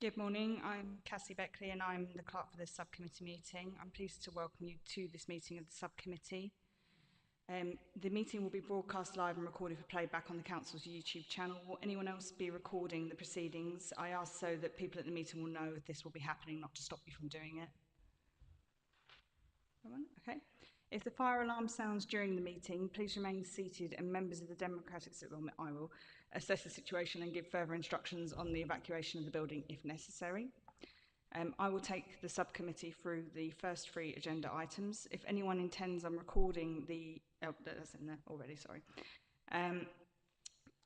Good morning. I'm Cassie Beckley and I'm the clerk for this subcommittee meeting. I'm pleased to welcome you to this meeting of the subcommittee. The meeting will be broadcast live and recorded for playback on the Council's YouTube channel. Will anyone else be recording the proceedings? I ask so that people at the meeting will know this will be happening, not to stop you from doing it. Okay. If the fire alarm sounds during the meeting, please remain seated and members of the Democratic I will assess the situation and give further instructions on the evacuation of the building if necessary. I will take the subcommittee through the first 3 agenda items. If anyone intends on recording the, that's in there already, sorry.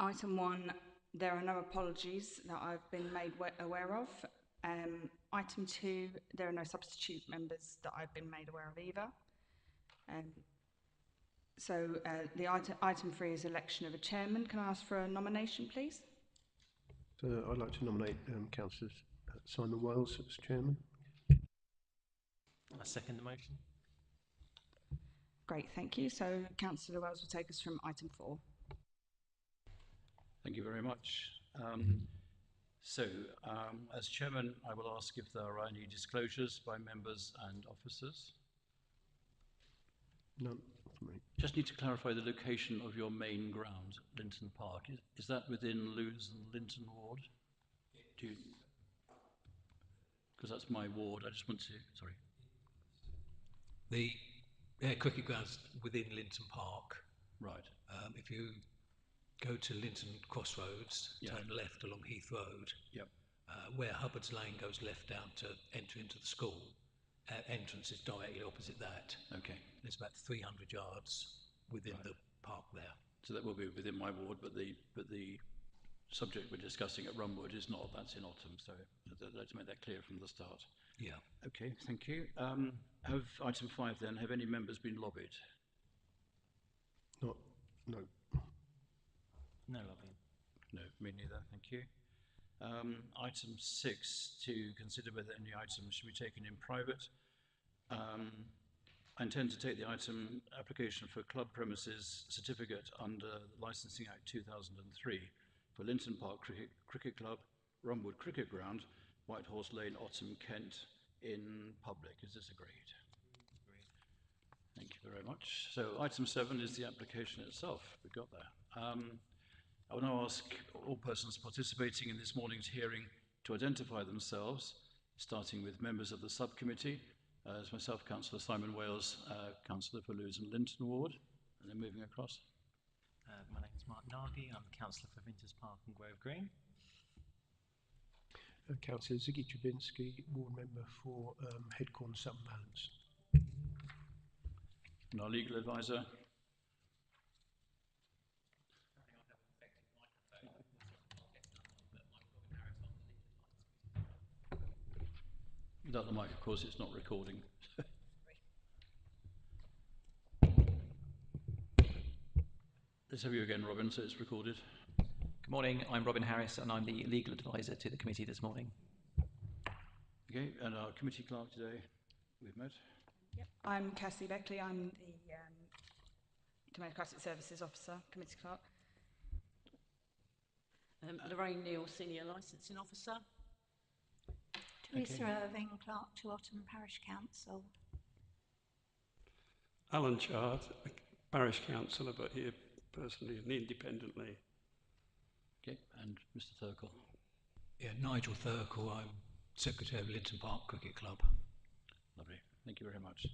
Item 1, there are no apologies that I've been made aware of. Item 2, there are no substitute members that I've been made aware of either. The item 3 is election of a chairman. Can I ask for a nomination, please? So I'd like to nominate Councillor Simon Wales as chairman. I second the motion. Great, thank you. So Councillor Wells will take us from item 4. Thank you very much. As chairman, I will ask if there are any disclosures by members and officers. None for me. Just need to clarify the location of your main ground, Linton Park. Is that within Lewes and Linton ward? Because that's my ward. I just want to, sorry. The cricket ground's within Linton Park. Right. If you go to Linton Crossroads, turn left along Heath Road, where Hubbard's Lane goes left down to enter into the school, entrance is directly opposite that. Okay. There's about 300 yards within the park there. So that will be within my ward, but the subject we're discussing at Rumwood is not. That's in Otham, so let's make that clear from the start. Yeah. Okay, thank you. Have item 5 then, have any members been lobbied? No. No lobbying. No, me neither, thank you. Item 6, to consider whether any items should be taken in private. I intend to take the item application for club premises certificate under the Licensing Act 2003 for Linton Park Cricket Club, Rumwood Cricket Ground, Whitehorse Lane, Otham, Kent, in public. Is this agreed? Agreed. Thank you very much. So item 7 is the application itself. We've got there. I will now ask all persons participating in this morning's hearing to identify themselves, starting with members of the subcommittee, as myself, Councillor Simon Wales, Councillor for Lewes and Linton Ward, and then moving across. My name is Mark Nagy. I'm the Councillor for Vinters Park and Grove Green. Councillor Ziggy Trubinski, ward member for Headcorn Sutton Balance. And our legal advisor. Without the mic, of course, it's not recording. Let's have you again, Robin, so it's recorded. Good morning, I'm Robin Harris and I'm the legal advisor to the committee this morning. Okay, and our committee clerk today, we've met. Yep. I'm Cassie Beckley, I'm the Democratic Services Officer, committee clerk. Lorraine Neal, Senior Licensing Officer. Teresa Irving, Clerk to Otham Parish Council. Alan Chard, Parish Councillor, but here personally and independently. Okay, and Mr. Thurkle. Yeah, Nigel Thurkle, I'm Secretary of Linton Park Cricket Club. Lovely, thank you very much.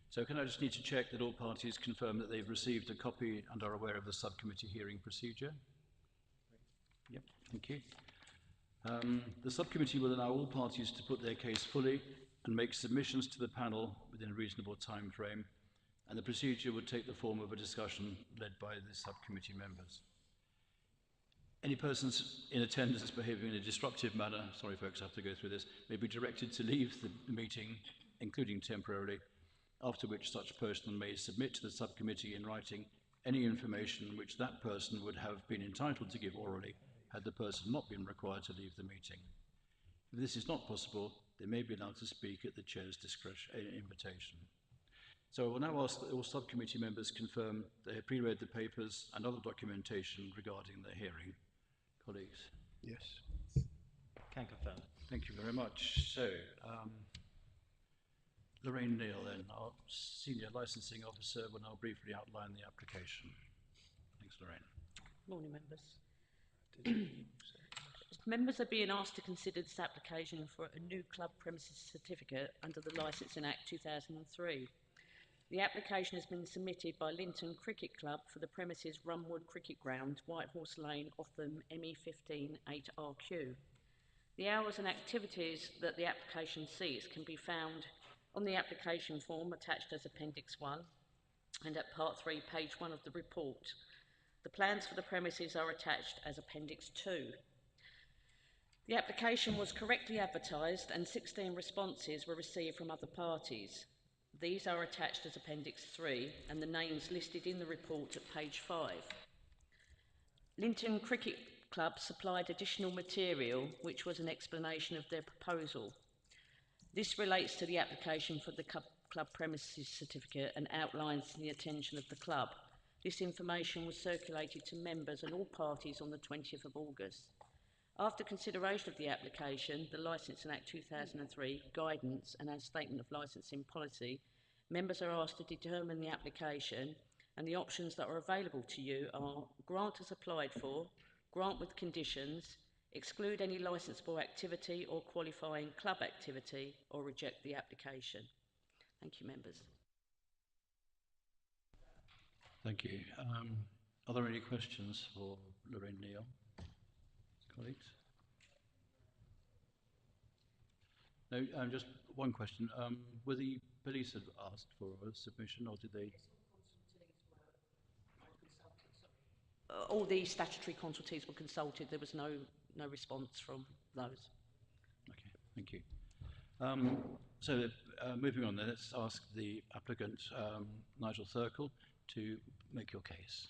So can I just need to check that all parties confirm that they've received a copy and are aware of the subcommittee hearing procedure? Yep, thank you. The subcommittee will allow all parties to put their case fully and make submissions to the panel within a reasonable time frame, and the procedure would take the form of a discussion led by the subcommittee members. Any persons in attendance behaving in a disruptive manner, sorry folks, I have to go through this, may be directed to leave the meeting, including temporarily, after which such person may submit to the subcommittee in writing any information which that person would have been entitled to give orally had the person not been required to leave the meeting. If this is not possible, they may be allowed to speak at the chair's discretion, invitation. So I will now ask that all subcommittee members confirm they have pre-read the papers and other documentation regarding the hearing. Colleagues? Yes. Can confirm. Thank you very much. So, Lorraine Neal, then, our Senior Licensing Officer, will now briefly outline the application. Thanks, Lorraine. Morning, members. Members are being asked to consider this application for a new club premises certificate under the Licensing Act 2003. The application has been submitted by Linton Cricket Club for the premises Runwood Cricket Ground, Whitehorse Lane, Otham, ME15 8RQ. The hours and activities that the application seeks can be found on the application form attached as Appendix 1 and at Part 3, page 1 of the report. The plans for the premises are attached as Appendix 2. The application was correctly advertised and 16 responses were received from other parties. These are attached as Appendix 3 and the names listed in the report at page 5. Linton Cricket Club supplied additional material which was an explanation of their proposal. This relates to the application for the club premises certificate and outlines the intention of the club. This information was circulated to members and all parties on the 20th of August. After consideration of the application, the Licensing Act 2003 guidance and as statement of licensing policy, members are asked to determine the application, and the options that are available to you are grant as applied for, grant with conditions, exclude any licensable activity or qualifying club activity, or reject the application. Thank you, members. Thank you. Are there any questions for Lorraine Neal? Colleagues? No, just one question. Were the police asked for a submission, or did they? All the statutory consultees were consulted. There was no response from those. Okay, thank you. Moving on then, let's ask the applicant, Nigel Thurkell, to make your case.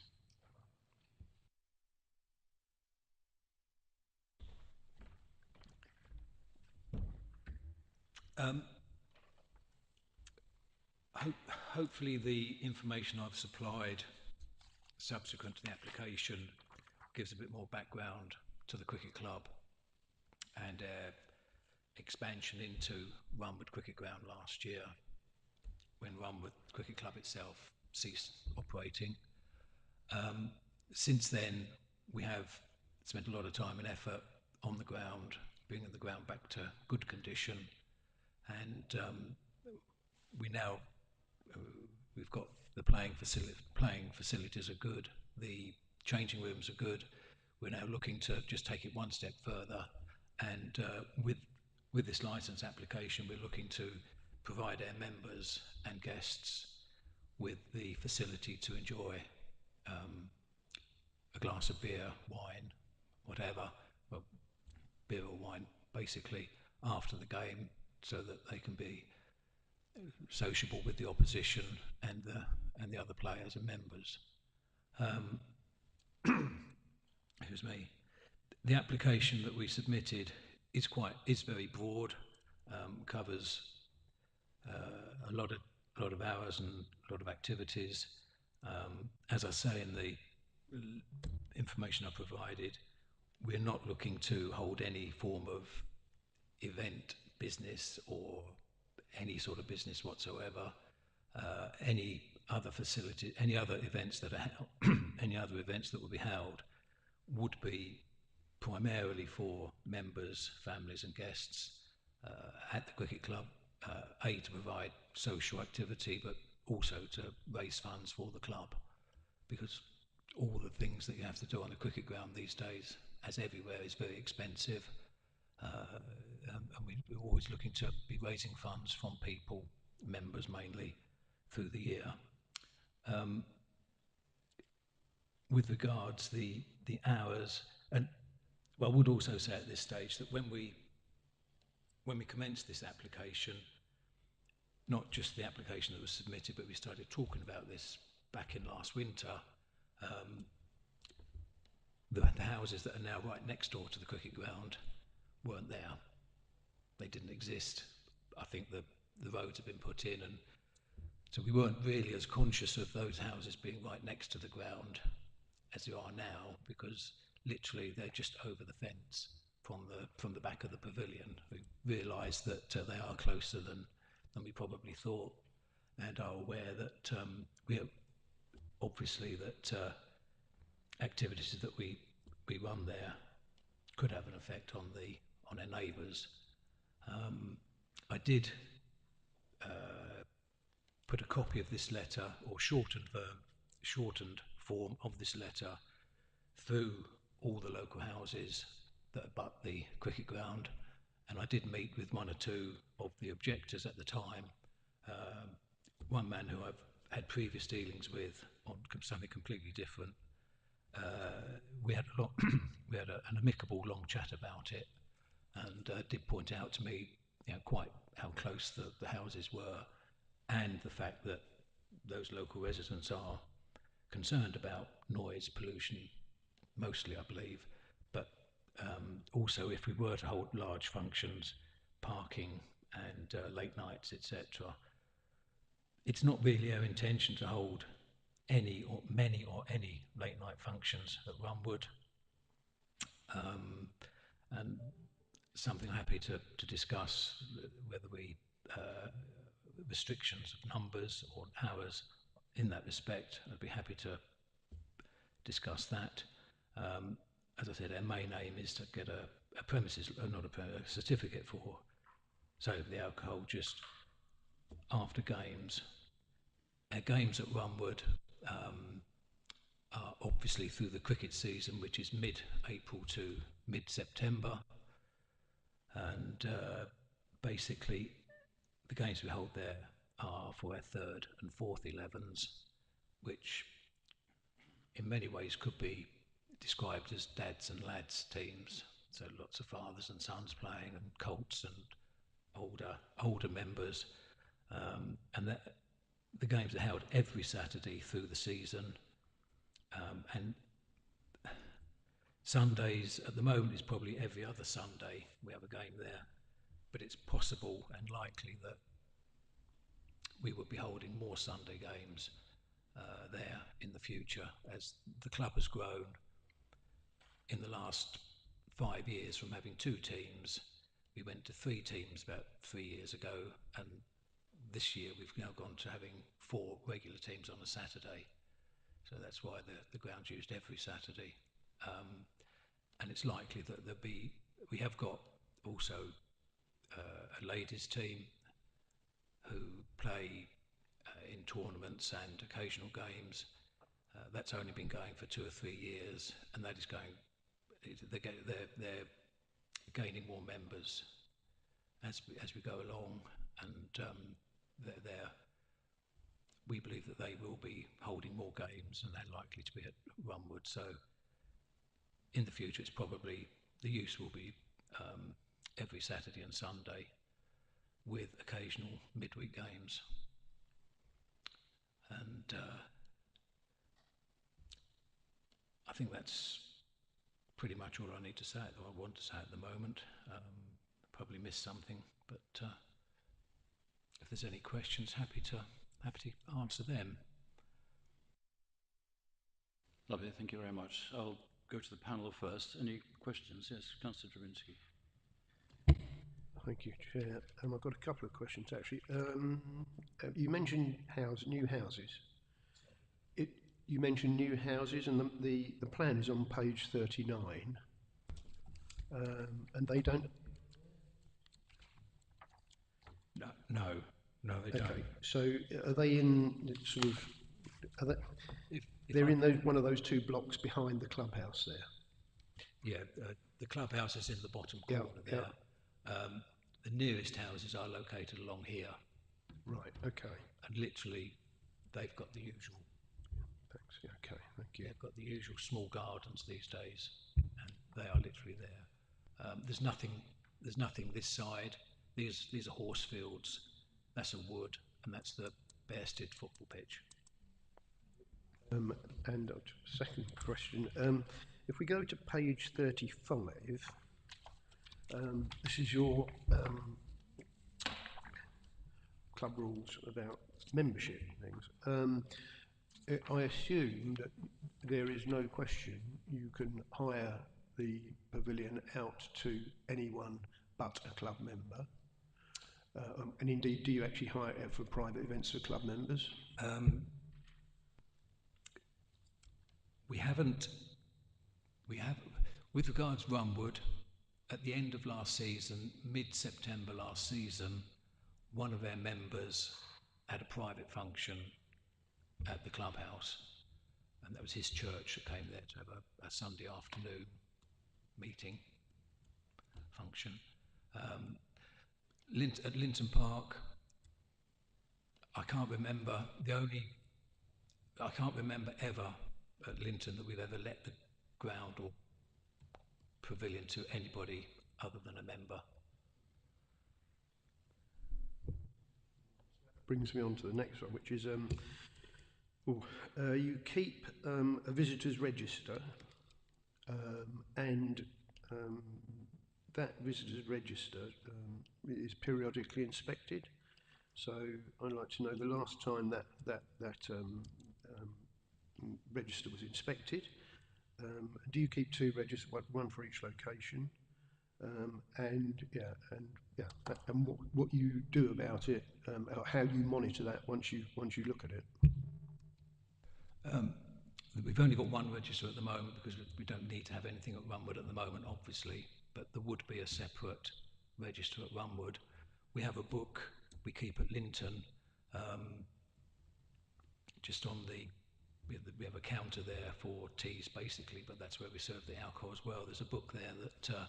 Hopefully the information I've supplied subsequent to the application gives a bit more background to the cricket club and expansion into Runwood Cricket Ground last year when Runwood Cricket Club itself ceased operating. Since then, we have spent a lot of time and effort on the ground, bringing the ground back to good condition, and we've got the playing facilities are good, the changing rooms are good. We're now looking to just take it one step further, and with this license application, we're looking to provide our members and guests with the facility to enjoy a glass of beer, wine, whatever, well, beer or wine, basically, after the game, so that they can be sociable with the opposition and the other players and members. Excuse me. The application that we submitted is very broad, covers a lot of hours and a lot of activities. As I say in the information I provided, we're not looking to hold any form of event business or any sort of business whatsoever. Any other facility, any other events that will be held would be primarily for members, families and guests at the cricket club, to provide social activity, but also to raise funds for the club, because all the things that you have to do on a cricket ground these days, as everywhere, is very expensive. And we're always looking to be raising funds from people, members mainly, through the year. With regards the hours, and well, I would also say at this stage that when we commenced this application, not just the application that was submitted, but we started talking about this back in last winter, the houses that are now right next door to the cricket ground weren't there. They didn't exist. I think the roads have been put in, and so we weren't really as conscious of those houses being right next to the ground as they are now, because literally they're just over the fence. from the back of the pavilion, who realised that they are closer than we probably thought, and are aware that we are obviously that activities that we run there could have an effect on our neighbours. I did put a copy of this letter, or shortened form of this letter, through all the local houses that abut the cricket ground, and I did meet with one or two of the objectors at the time. One man who I've had previous dealings with on something completely different. We had an amicable long chat about it, and did point out to me, quite how close the houses were, and the fact that those local residents are concerned about noise pollution, mostly, I believe, but also if we were to hold large functions, parking and late nights, etc. It's not really our intention to hold any or many or any late night functions at Runwood, and something I'm happy to discuss, whether we restrictions of numbers or hours in that respect. I'd be happy to discuss that. As I said, our main aim is to get a premises, not a certificate for sale of the alcohol just after games. Our games at Runwood are obviously through the cricket season, which is mid-April to mid-September, and basically the games we hold there are for our third and fourth 11s, which in many ways could be described as dads and lads teams, so lots of fathers and sons playing, and colts and older members, and that the games are held every Saturday through the season, and Sundays at the moment is probably every other Sunday we have a game there, but it's possible and likely that we would be holding more Sunday games there in the future, as the club has grown in the last 5 years from having 2 teams. We went to 3 teams about 3 years ago, and this year we've now gone to having 4 regular teams on a Saturday. So that's why the ground's used every Saturday. And it's likely that we have got also a ladies team who play in tournaments and occasional games. That's only been going for 2 or 3 years, and that is going. They're gaining more members as we go along, and we believe that they will be holding more games, and they're likely to be at Runwood. So in the future, it's probably the use will be every Saturday and Sunday, with occasional midweek games. And I think that's pretty much all I need to say, or I want to say at the moment. Probably missed something, but if there's any questions, happy to answer them. Lovely, thank you very much. I'll go to the panel first. Any questions? Yes, Councillor Dravinsky. Thank you, Chair. I've got a couple of questions, actually. You mentioned new houses. You mentioned new houses, and the plan is on page 39, and they don't... No, they don't. Okay, so are they in sort of... They're in one of those 2 blocks behind the clubhouse there? Yeah, the clubhouse is in the bottom corner there. The nearest houses are located along here. Right, okay. And literally, they've got the usual. Thanks, yeah, okay, thank you. They've got the usual small gardens these days, and they are literally there. There's nothing this side. These are horse fields. That's a wood, and that's the Bearsted football pitch. And second question, if we go to page 35, this is your club rules about membership things. I assume that there is no question you can hire the pavilion out to anyone but a club member? And indeed, do you actually hire it out for private events for club members? We have, with regards Runwood, at the end of last season, mid-September last season, one of our members had a private function at the clubhouse, and that was his church that came there to have a Sunday afternoon meeting function. At Linton Park, I can't remember ever at Linton that we've ever let the ground or pavilion to anybody other than a member. Brings me on to the next one, which is you keep a visitors register, and that visitors register is periodically inspected. So I'd like to know the last time that register was inspected. Do you keep two registers, one for each location? And what you do about it, how you monitor that once you look at it. We've only got one register at the moment because we don't need to have anything at Runwood at the moment, obviously, but there would be a separate register at Runwood. We have a book we keep at Linton, just on we have a counter there for teas basically, but that's where we serve the alcohol as well. There's a book there that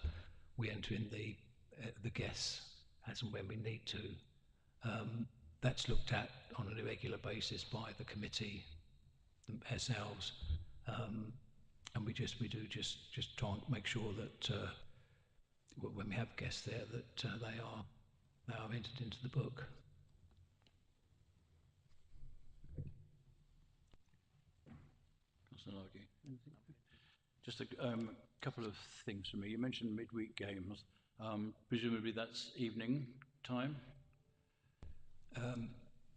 we enter in the guests as and when we need to. That's looked at on an irregular basis by the committee ourselves, and we do just try and make sure that when we have guests there that they are entered into the book. Just a couple of things from me. You mentioned midweek games. Presumably that's evening time?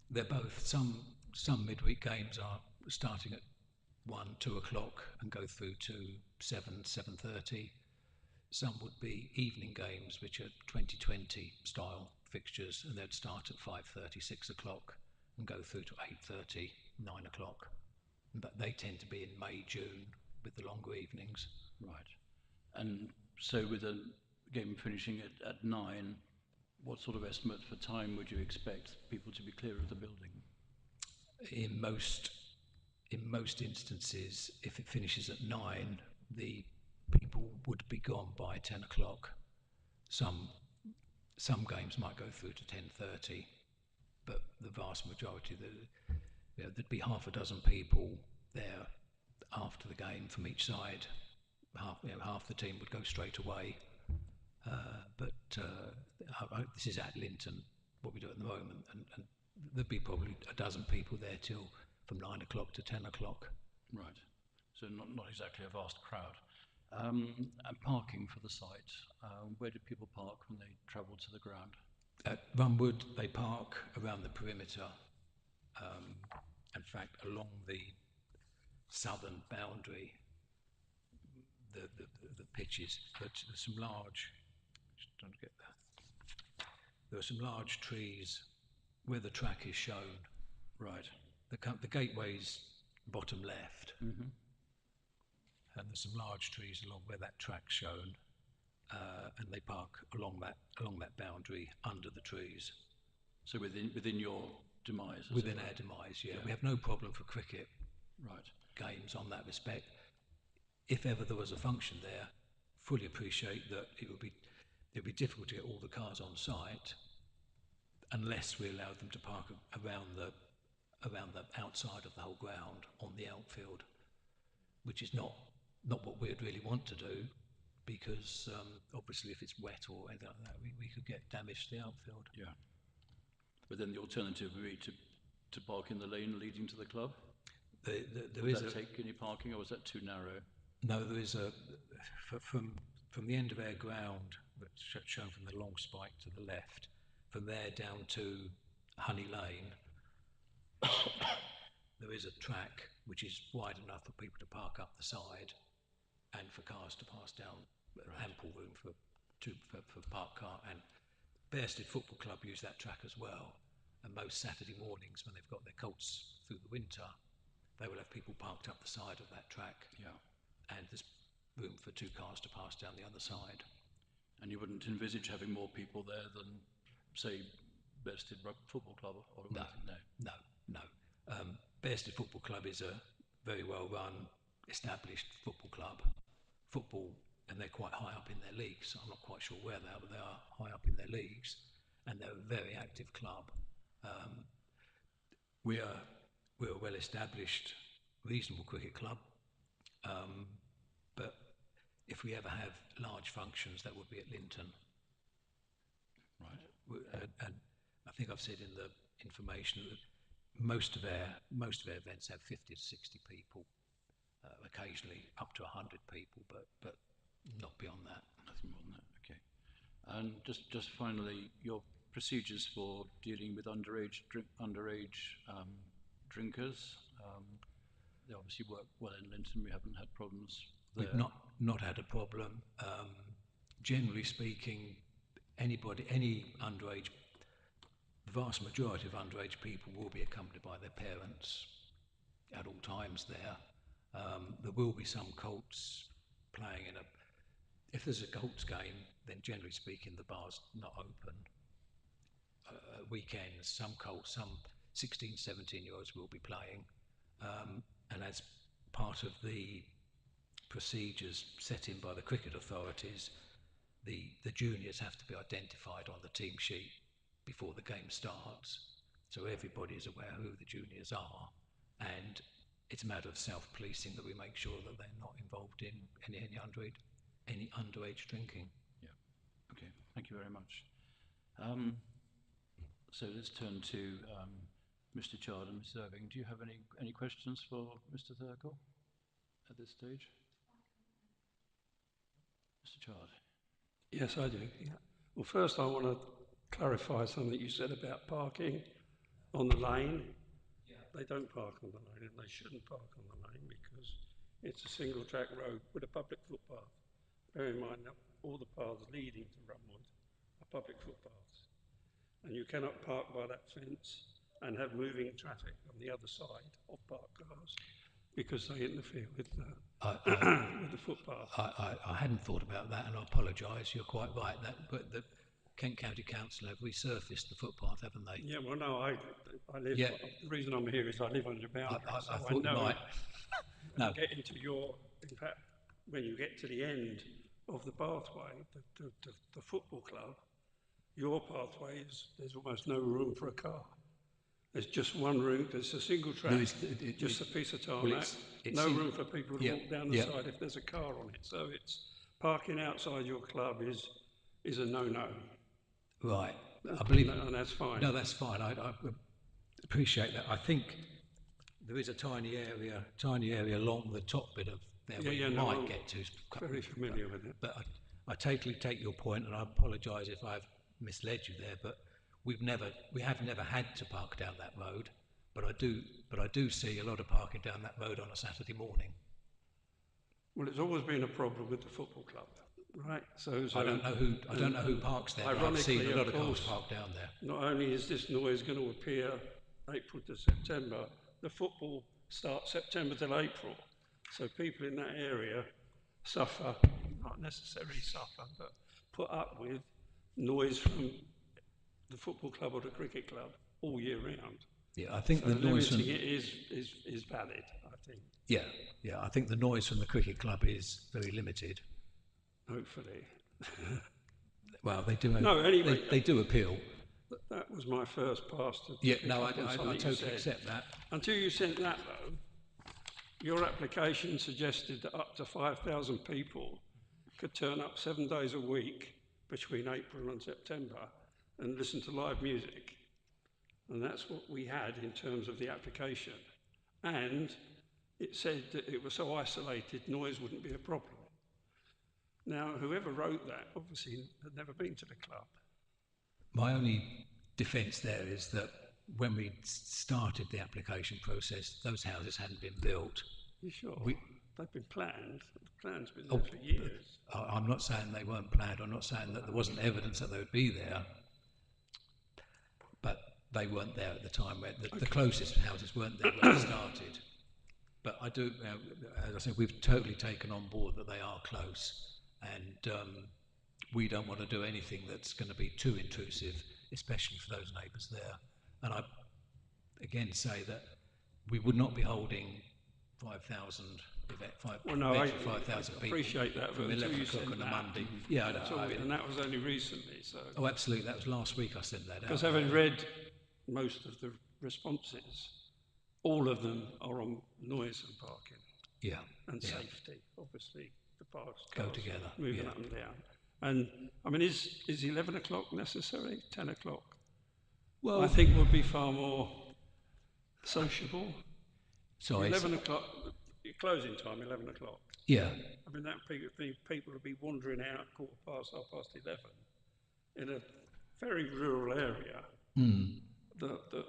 They're both. Some midweek games are starting at 1, 2 o'clock and go through to 7:30. Some would be evening games, which are 2020 style fixtures, and they'd start at 5:30, 6 o'clock and go through to 8:30, 9 o'clock. But they tend to be in May, June with the longer evenings. Right. And so with a game finishing at 9, what sort of estimate for time would you expect people to be clear of the building? In most instances, if it finishes at 9, the people would be gone by 10 o'clock. Some games might go through to 10:30, but the vast majority, there'd be half a dozen people there after the game from each side. Half the team would go straight away. But this is at Linton, what we do at the moment, and there'd be probably a dozen people there till from 9 o'clock to 10 o'clock. Right. So not exactly a vast crowd. And parking for the site, where do people park when they travel to the ground? At Runwood, they park around the perimeter. In fact, along the southern boundary, the pitches, but there's some large. Just trying to get there. There are some large trees where the track is shown. Right. The gateway's bottom left, mm-hmm. and there's some large trees along where that track's shown, and they park along that boundary under the trees. So within your demise? Within our demise, yeah. We have no problem for cricket games on that respect. If ever there was a function there, fully appreciate that it'd be difficult to get all the cars on site unless we allowed them to park around the outside of the whole ground on the outfield, which is not what we'd really want to do, because obviously if it's wet or anything like that, we could get damage to the outfield. Yeah. But then the alternative would be to park in the lane leading to the club? Does that take any parking, or is that too narrow? No, there is from the end of our ground, that's shown from the long spike to the left, from there down to Honey Lane, there is a track which is wide enough for people to park up the side, and for cars to pass down, ample room for parked car. And Bearsted Football Club use that track as well. And most Saturday mornings, when they've got their colts through the winter, they will have people parked up the side of that track. Yeah. And there's room for 2 cars to pass down the other side. And you wouldn't envisage having more people there than, say, Bearsted Football Club? Or No. Bearsted Football Club is a very well-run, established football club. And they're quite high up in their leagues. I'm not quite sure where they are, but they are high up in their leagues, and they're a very active club. We're a well-established, reasonable cricket club, but if we ever have large functions, that would be at Linton. Right. And I think I've said in the information that most of our events have 50 to 60 people, occasionally up to 100 people, but not beyond that. Nothing more than that. Okay. And just finally, your procedures for dealing with underage drinkers. They obviously work well in Linton. We haven't had problems there. We've not had a problem. Generally speaking, any underage, the vast majority of underage people will be accompanied by their parents at all times there. There will be some colts playing if there's a colts game, then generally speaking the bar's not open. Weekends, some 16, 17-year-olds will be playing, and as part of the procedures set in by the cricket authorities, the juniors have to be identified on the team sheet before the game starts, so everybody is aware who the juniors are, and it's a matter of self-policing that we make sure that they're not involved in any underage drinking. Yeah. Okay. Thank you very much. So let's turn to Mr. Chard and Mrs. Irving. Do you have any questions for Mr. Thurgood at this stage? Mr. Chard. Yes, I do. Yeah. Well, first I want to clarify something you said about parking on the lane. Yeah. They don't park on the lane, and they shouldn't park on the lane because it's a single track road with a public footpath. Bear in mind that all the paths leading to Rumwood are public footpaths, and you cannot park by that fence and have moving traffic on the other side of parked cars because they interfere with the footpath. I hadn't thought about that, and I apologise. You're quite right. But the Kent County Council have resurfaced the footpath, haven't they? Yeah, well, no, I live. Yeah. The reason I'm here is I live on your boundary. I thought you might. No. Get into in fact, when you get to the end of the pathway, the football club, your pathway there's almost no room for a car. There's just one route. There's a single track, just a piece of tarmac. Well, no room for people to walk down the side if there's a car on it. So it's parking outside your club is a no-no. Right. I believe, and that's fine. No, that's fine. I appreciate that. I think there is a tiny area along the top bit of there where you might get to. Very familiar with it. But I totally take your point, and I apologise if I've misled you there. But we have never had to park down that road. But I do see a lot of parking down that road on a Saturday morning. Well, it's always been a problem with the football club, right? So I don't know who parks there. But I've seen a lot of cars parked down there. Not only is this noise going to appear April to September, the football starts September till April. So people in that area suffer, not necessarily suffer, but put up with noise from the football club or the cricket club all year round. Yeah, I think so the noise from it is valid, I think. Yeah, I think the noise from the cricket club is very limited. Hopefully. Well, they do. No, anyway, they do appeal. That was my first pass to. Yeah, no, I totally accept that. Until you sent that though, your application suggested that up to 5,000 people could turn up 7 days a week between April and September and listen to live music. And that's what we had in terms of the application. And it said that it was so isolated, noise wouldn't be a problem. Now, whoever wrote that obviously had never been to the club. My only defence there is that when we started the application process, those houses hadn't been built. You sure? they've been planned. The plan's been there for years. I'm not saying they weren't planned. I'm not saying that there wasn't evidence that they would be there, but they weren't there at the time. Where the closest houses weren't there when it started. But I do, as I said, we've totally taken on board that they are close, and we don't want to do anything that's going to be too intrusive, especially for those neighbours there. And I again say that we would not be holding 5,000 I 5,000 people. Appreciate that, from but until 11 you o'clock said on a that, Monday. Yeah, and that was only recently. So. Oh, absolutely. That was last week I sent that out. Because having read most of the responses, all of them are on noise and parking. Yeah. And safety, obviously, the parks go together. Moving up and down. And I mean, is 11 o'clock necessary? 10 o'clock? Well, I think would be far more sociable. So 11 o'clock, your closing time, 11 o'clock. Yeah. I mean, that people will be wandering out 11:15 in a very rural area. Mm. The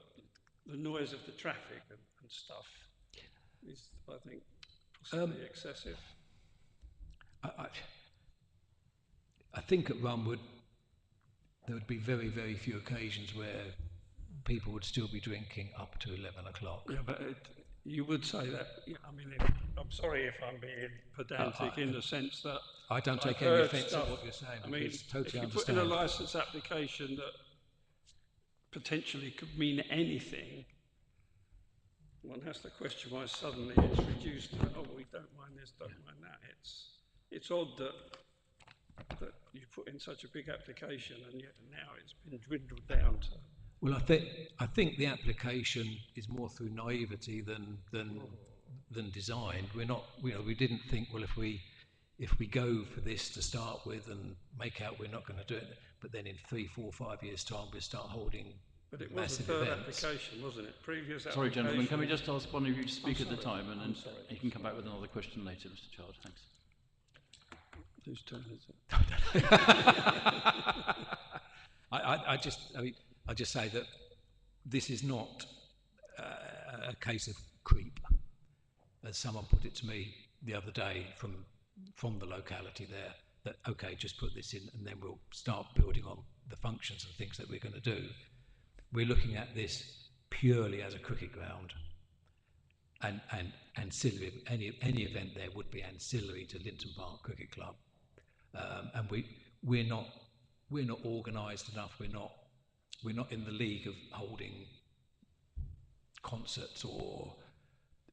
noise of the traffic and stuff is, I think, possibly excessive. I think at Runwood there would be very, very few occasions where people would still be drinking up to 11 o'clock. Yeah, but you would say that. I mean, I'm sorry if I'm being pedantic in the sense that I don't take any offence at what you're saying. I mean, it's totally if you understand. put in a licence application that potentially could mean anything, one has to question why suddenly it's reduced to, oh, we don't mind this, don't mind that. It's odd that you put in such a big application and yet now it's been dwindled down to. Well, I think the application is more through naivety than design. We didn't think, well, if we go for this to start with and make out we're not going to do it, but then in 3, 4, 5 years' time we start holding. But it was the third application, wasn't it? Previous application. Sorry, gentlemen, can we just ask one of you to speak at the time, and then you can come back with another question later, Mr. Child. Thanks. Whose turn is it? I just say that this is not a case of creep, as someone put it to me the other day from the locality there, that, okay, just put this in and then we'll start building on the functions and things that we're going to do. We're looking at this purely as a cricket ground, and ancillary, any event there would be ancillary to Linton Park Cricket Club, and we're not organised enough. We're not in the league of holding concerts or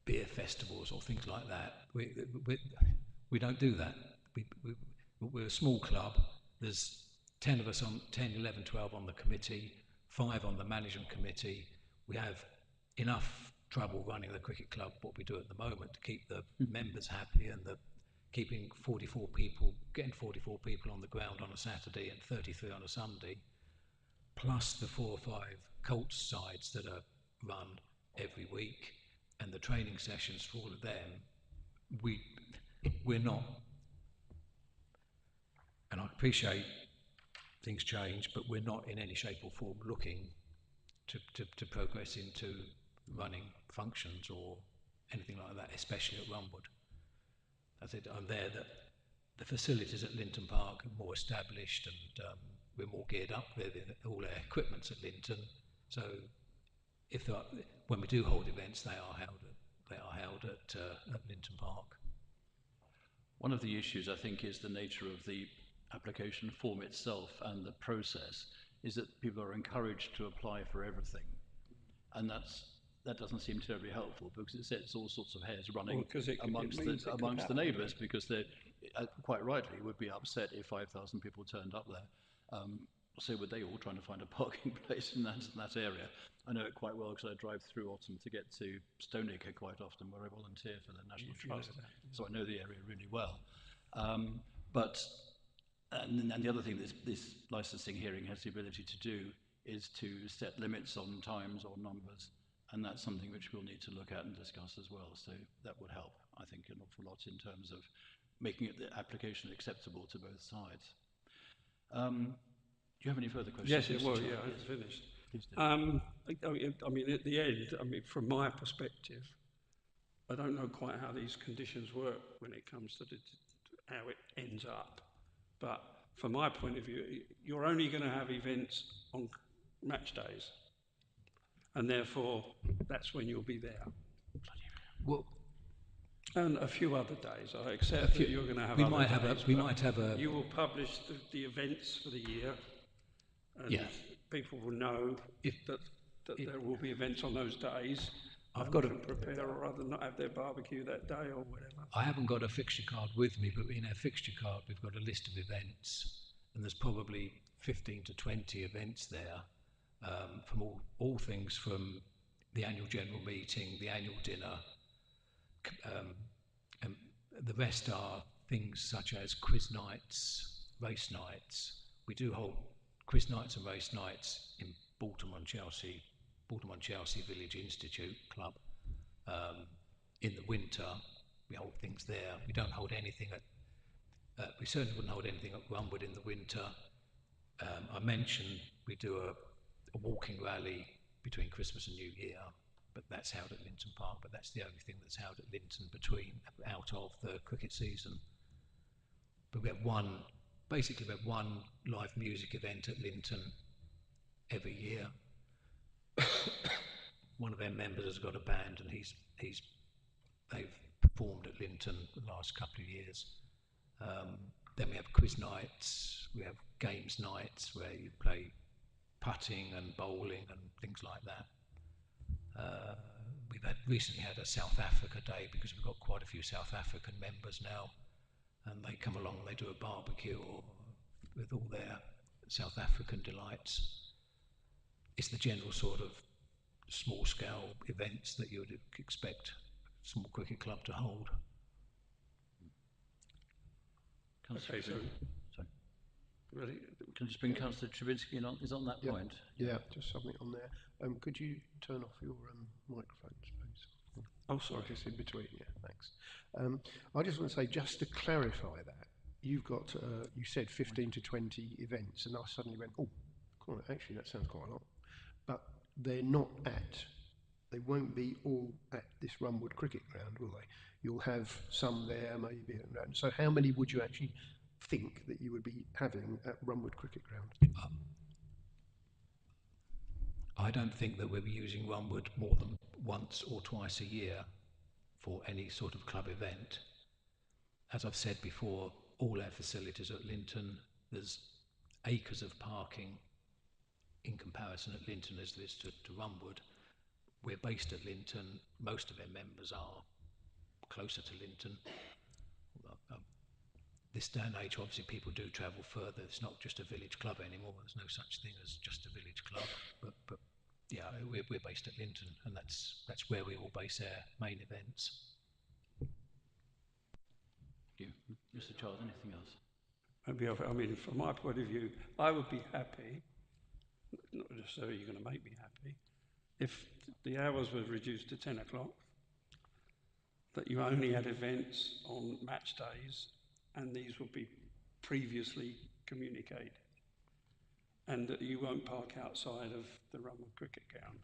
beer festivals or things like that. We don't do that. We're a small club. There's 10 of us 11, 12 on the committee, 5 on the management committee. We have enough trouble running the cricket club, what we do at the moment, to keep the members happy and getting 44 people on the ground on a Saturday and 33 on a Sunday, plus the 4 or 5 Colts sides that are run every week and the training sessions for all of them. We're not, and I appreciate things change, but we're not in any shape or form looking to progress into running functions or anything like that, especially at Runwood. I said I'm there that the facilities at Linton Park are more established and we're more geared up. All our equipment's at Linton, so when we do hold events, they are held at Linton Park. One of the issues, I think, is the nature of the application form itself and the process, is that people are encouraged to apply for everything, and that doesn't seem terribly helpful, because it sets all sorts of hairs running amongst the neighbours, because they quite rightly would be upset if 5,000 people turned up there. So would they all trying to find a parking place in that area? I know it quite well because I drive through Otham to get to Stoneacre quite often, where I volunteer for the National Trust, so I know the area really well. And the other thing this licensing hearing has the ability to do is to set limits on times or numbers, and that's something which we'll need to look at and discuss as well. So that would help, I think, an awful lot in terms of making the application acceptable to both sides. Do you have any further questions? Yes, it was. Yeah, it's finished. I mean, at the end, from my perspective, I don't know quite how these conditions work when it comes to how it ends up. But from my point of view, you're only going to have events on match days. And therefore, that's when you'll be there. Well, and a few other days. I accept that you're going to have other days. We might have a... You will publish the events for the year. And people will know that there will be events on those days. I've got to prepare or rather not have their barbecue that day or whatever. I haven't got a fixture card with me, but in our fixture card we've got a list of events, and there's probably 15 to 20 events there, from all things from the annual general meeting, the annual dinner, and the rest are things such as quiz nights, race nights. We do hold quiz nights and race nights in Baltimore-on-Chelsea Village Institute Club. In the winter, we hold things there. We don't hold anything at, we certainly wouldn't hold anything at Rumwood in the winter. I mentioned we do a walking rally between Christmas and New Year, but that's held at Linton Park, but that's the only thing that's held at Linton out of the cricket season. But we have one live music event at Linton every year. One of their members has got a band, and they've performed at Linton the last couple of years. Then we have quiz nights, we have games nights where you play putting and bowling and things like that. We've recently had a South Africa day because we've got quite a few South African members now, and they come along and they do a barbecue with all their South African delights. It's the general sort of small scale events that you would expect a small cricket club to hold. Okay, sorry. Ready? Can I just bring Councillor Trubinski in on that point? Yeah, just something on there. Could you turn off your microphones, please? Oh, sorry. Just in between, yeah, thanks. I just want to say, just to clarify that, you've got, you said 15 to 20 events, and I suddenly went, oh, cool, actually that sounds quite a lot. But they won't be all at this Rumwood cricket ground, will they? You'll have some there, maybe. So how many would you actually think that you would be having at Rumwood cricket ground? I don't think that we'll be using Rumwood more than once or twice a year for any sort of club event. As I've said before, all our facilities at Linton, there's acres of parking in comparison at Linton as there is to Rumwood. We're based at Linton. Most of our members are closer to Linton. This day and age, obviously, people do travel further. It's not just a village club anymore. There's no such thing as just a village club. But yeah, we're based at Linton, and that's where we all base our main events. Thank you. Mr. Charles, anything else? I mean, from my point of view, I would be happy, not necessarily you're going to make me happy, if the hours were reduced to 10 o'clock, that you only had events on match days, and these will be previously communicated, and that you won't park outside of the Rumwood cricket ground.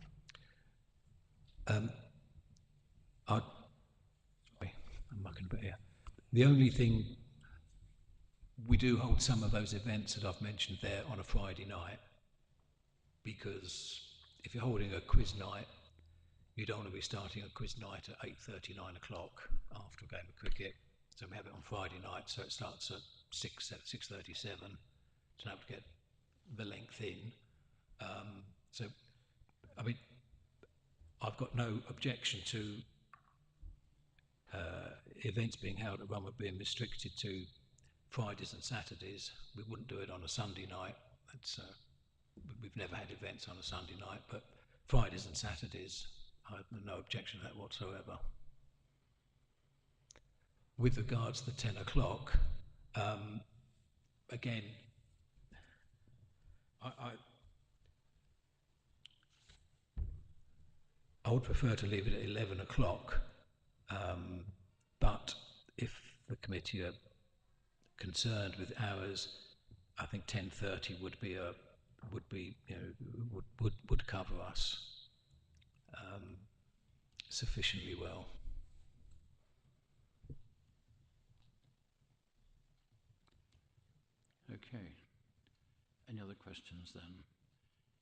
I'm mucking a bit here. The only thing, we do hold some of those events that I've mentioned there on a Friday night, because if you're holding a quiz night, you don't want to be starting a quiz night at 8:30, 9 o'clock after a game of cricket. So we have it on Friday night, so it starts at 6:37, to have to get the length in. So, I mean, I've got no objection to events being held at Rumwood being restricted to Fridays and Saturdays. We wouldn't do it on a Sunday night. We've never had events on a Sunday night, but Fridays and Saturdays, I have no objection to that whatsoever. With regards to the 10 o'clock, again, I would prefer to leave it at 11 o'clock, but if the committee are concerned with hours, I think 10:30 would cover us sufficiently well. Okay. Any other questions then?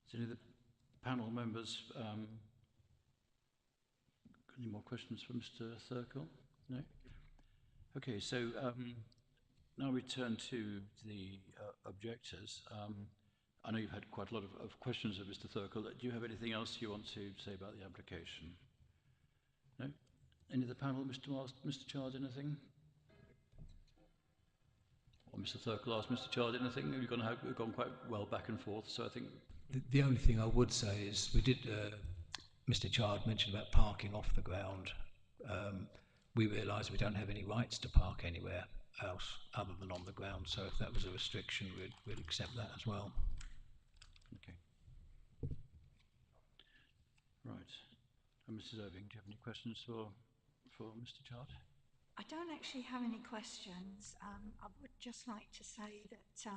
Is any of the panel members got any more questions for Mr. Thurkell? No? Okay, so now we turn to the objectors. I know you've had quite a lot of questions of Mr. Thurkell. Do you have anything else you want to say about the application? No? Any of the panel, Mr. Chard, anything? Or Mr. Thurkell asked Mr. Chard anything? We've gone quite well back and forth, so I think... The only thing I would say is we did, Mr. Chard mentioned about parking off the ground. We realise we don't have any rights to park anywhere else other than on the ground, so if that was a restriction, we'd accept that as well. Okay. Right. And Mrs. Irving, do you have any questions for Mr. Chard? I don't actually have any questions. I would just like to say that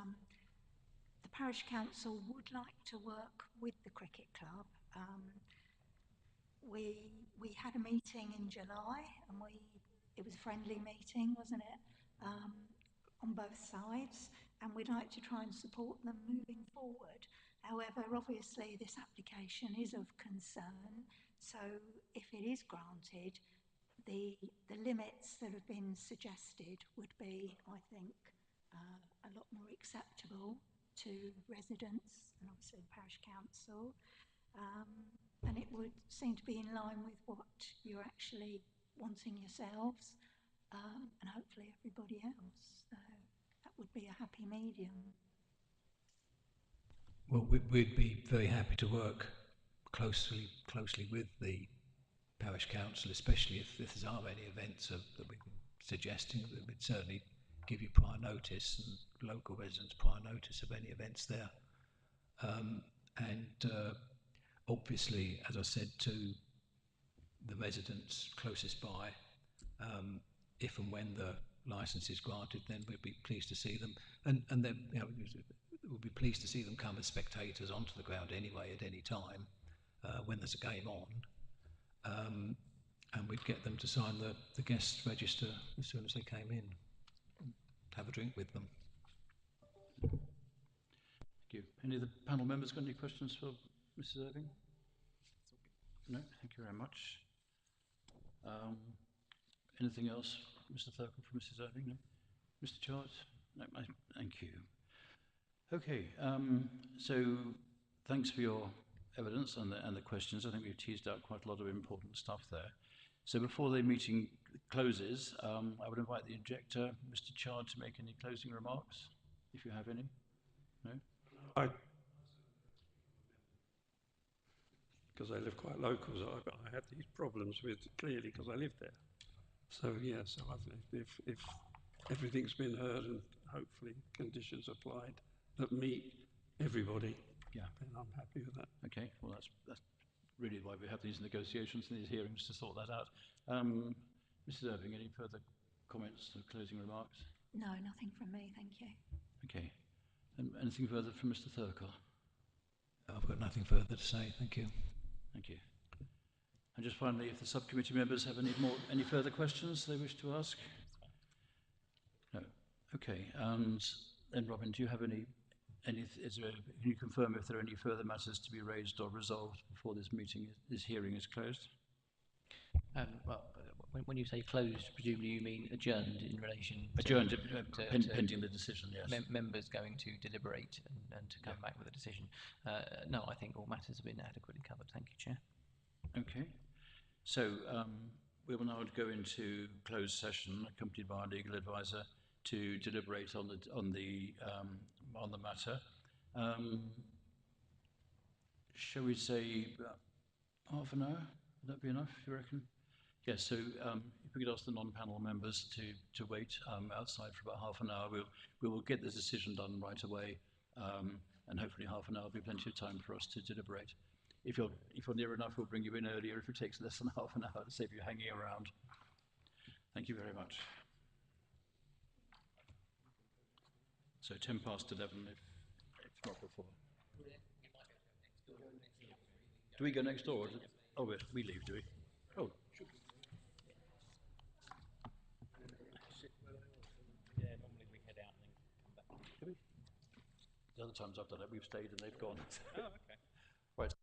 the parish council would like to work with the cricket club. We had a meeting in July, and it was a friendly meeting, wasn't it? On both sides, and we'd like to try and support them moving forward. However, obviously this application is of concern, so if it is granted, the limits that have been suggested would be, I think, a lot more acceptable to residents and obviously the parish council, and it would seem to be in line with what you're actually wanting yourselves, and hopefully everybody else. So that would be a happy medium. Well, we'd be very happy to work closely with the parish council, especially if there are any events that we've been suggesting. We'd certainly give you prior notice and local residents prior notice of any events there. Obviously, as I said to the residents closest by, if and when the licence is granted, then we'd be pleased to see them, and then we'll be pleased to see them come as spectators onto the ground anyway at any time when there's a game on, and we'd get them to sign the guest register as soon as they came in, and have a drink with them. Thank you. Any of the panel members got any questions for Mrs. Irving? No, thank you very much. Anything else, Mr. Thurkell, for Mrs. Irving? No? Mr. Chard? No, thank you. Okay, so thanks for your evidence and the questions. I think we've teased out quite a lot of important stuff there. So before the meeting closes, I would invite the objector, Mr. Chard, to make any closing remarks, if you have any. No? Because I live quite local, so I had these problems with clearly because I lived there. So yeah, so if everything's been heard and hopefully conditions applied that meet everybody, yeah, then I'm happy with that. Okay, well that's really why we have these negotiations and these hearings, to sort that out. Mrs. Irving, any further comments or closing remarks? No, nothing from me, thank you. Okay, and anything further from Mr. Thurkell? I've got nothing further to say, thank you. Thank you. And just finally, if the subcommittee members have any further questions they wish to ask? No. Okay. And then, Robin, do you have can you confirm if there are any further matters to be raised or resolved before this hearing is closed? Well, when you say closed, presumably you mean adjourned in relation to pending the decision, yes. Members going to deliberate and to come back with a decision. No, I think all matters have been adequately covered. Thank you, Chair. Okay. So we will now go into closed session, accompanied by our legal advisor, to deliberate on the matter. Shall we say half an hour? Would that be enough, you reckon? Yes, so if we could ask the non-panel members to wait outside for about half an hour, we will get the decision done right away, and hopefully half an hour will be plenty of time for us to deliberate. If you're near enough, we'll bring you in earlier if it takes less than half an hour to save you hanging around. Thank you very much. So 11:10, if not before. Do we go next door? Oh, we leave, do we? Oh, should we? Yeah, normally we head out and then come back. Do we? The other times I've done it, we've stayed and they've gone. Oh, okay. Right.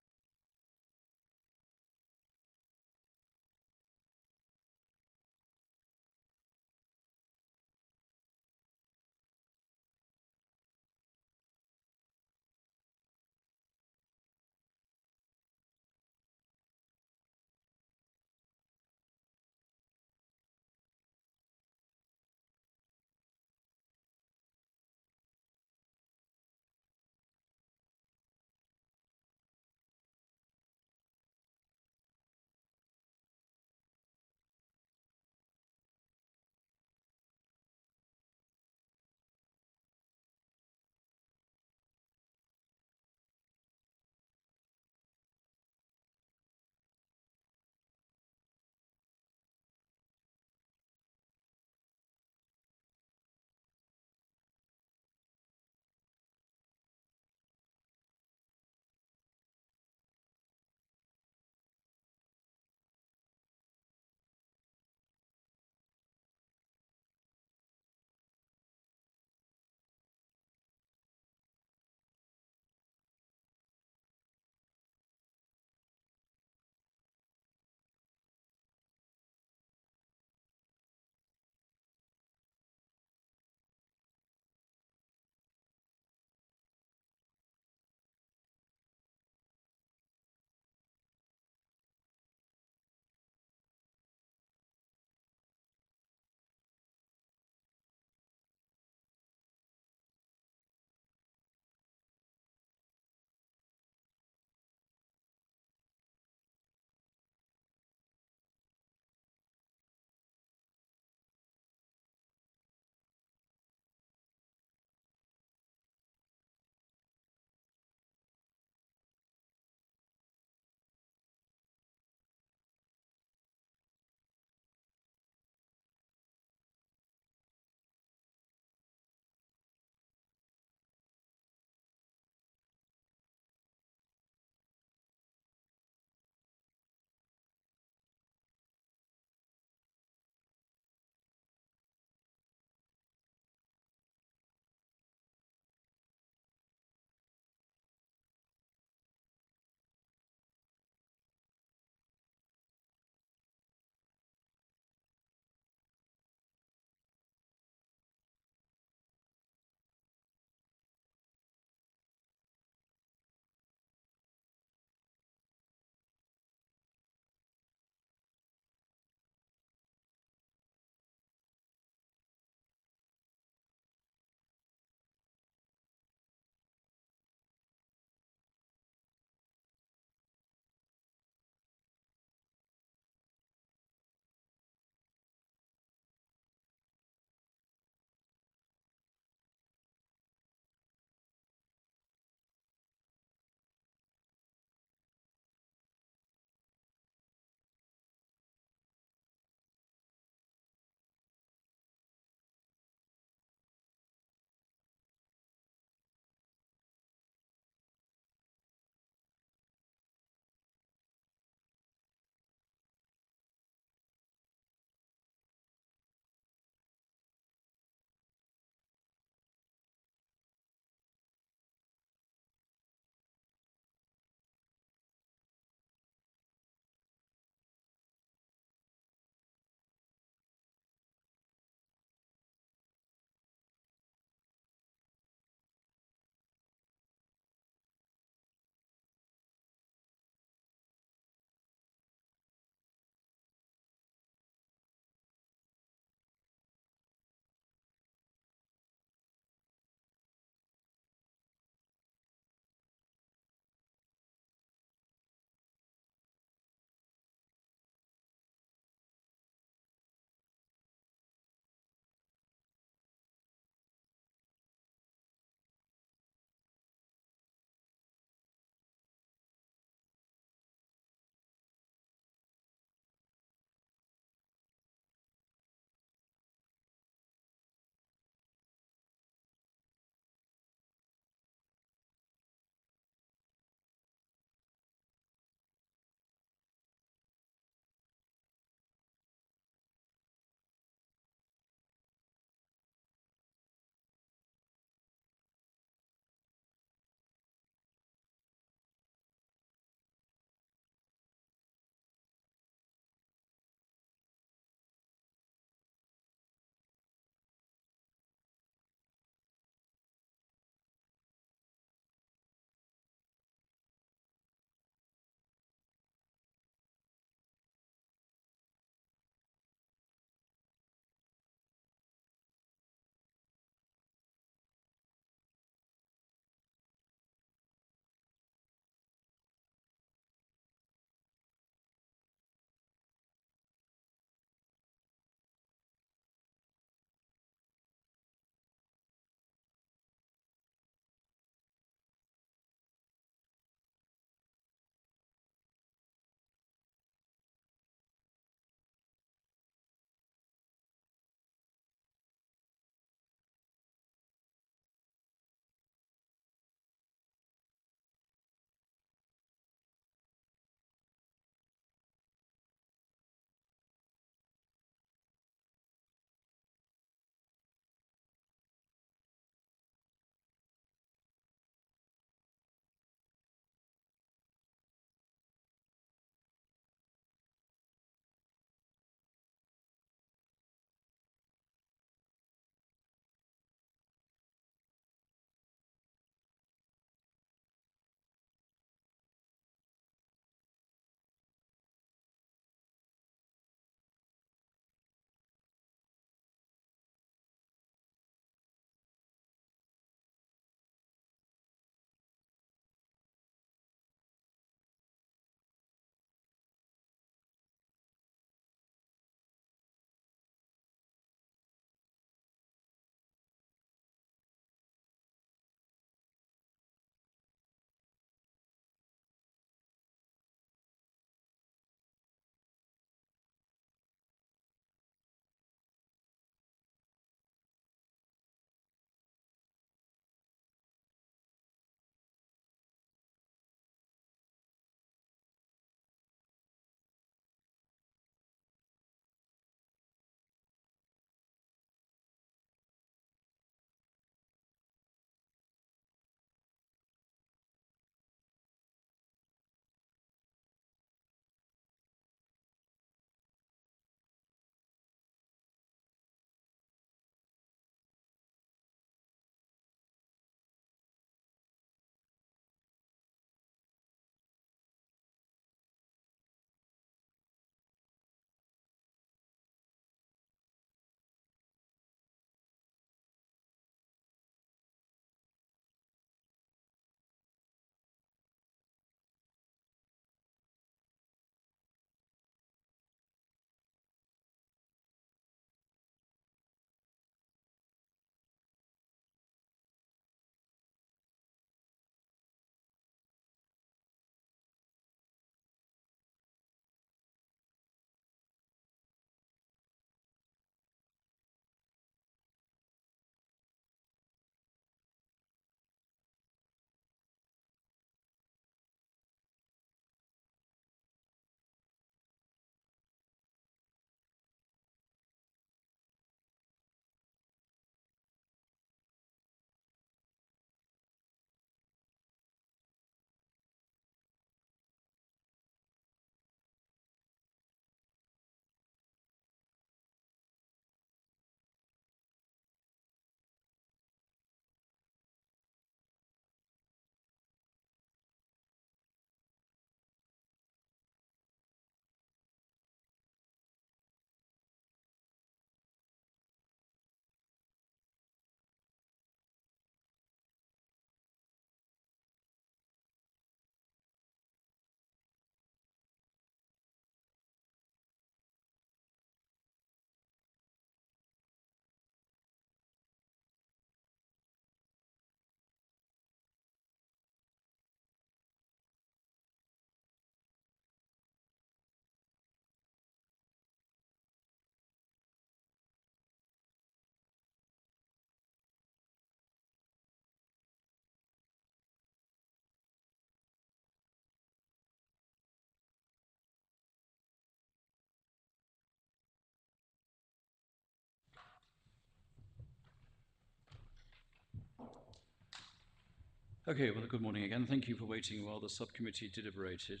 Okay, well, good morning again. Thank you for waiting while the subcommittee deliberated.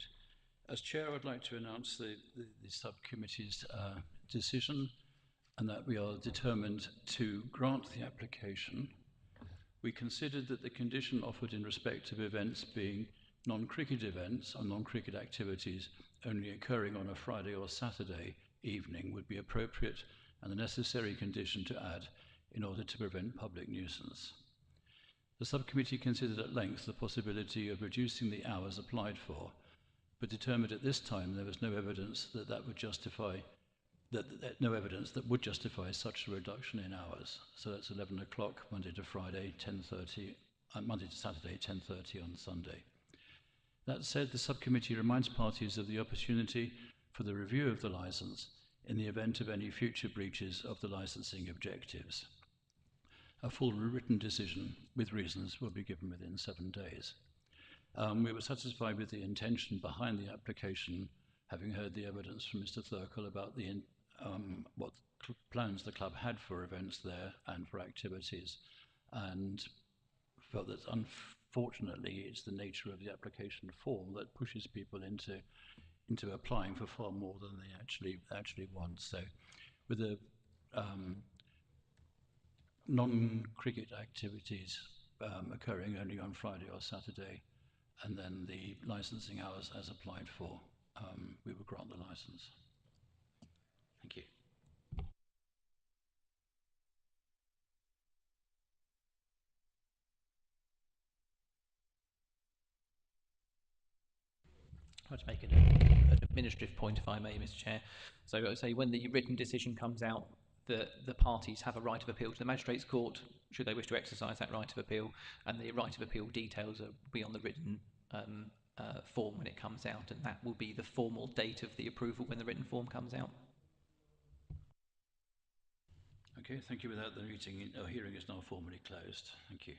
As chair, I'd like to announce the subcommittee's decision, and that we are determined to grant the application. We considered that the condition offered in respect of events being non-cricket events or non-cricket activities only occurring on a Friday or Saturday evening would be appropriate and the necessary condition to add in order to prevent public nuisance. The subcommittee considered at length the possibility of reducing the hours applied for, but determined at this time there was no evidence that would justify such a reduction in hours. So that's 11 o'clock Monday to Friday, 10:30, Monday to Saturday, 10:30 on Sunday. That said, the subcommittee reminds parties of the opportunity for the review of the licence in the event of any future breaches of the licensing objectives. A full written decision with reasons will be given within 7 days. We were satisfied with the intention behind the application, having heard the evidence from Mr. Thurkell about what plans the club had for events there and for activities, and felt that unfortunately it's the nature of the application form that pushes people into applying for far more than they actually want. So with the non-cricket activities occurring only on Friday or Saturday, and then the licensing hours as applied for, we will grant the licence. Thank you. I'd like to make an administrative point, if I may, Mr. Chair. So I would say when the written decision comes out, the parties have a right of appeal to the Magistrates' Court, should they wish to exercise that right of appeal, and the right of appeal details will be on the written form when it comes out, and that will be the formal date of the approval when the written form comes out. Okay, thank you. With that, the hearing is now formally closed. Thank you.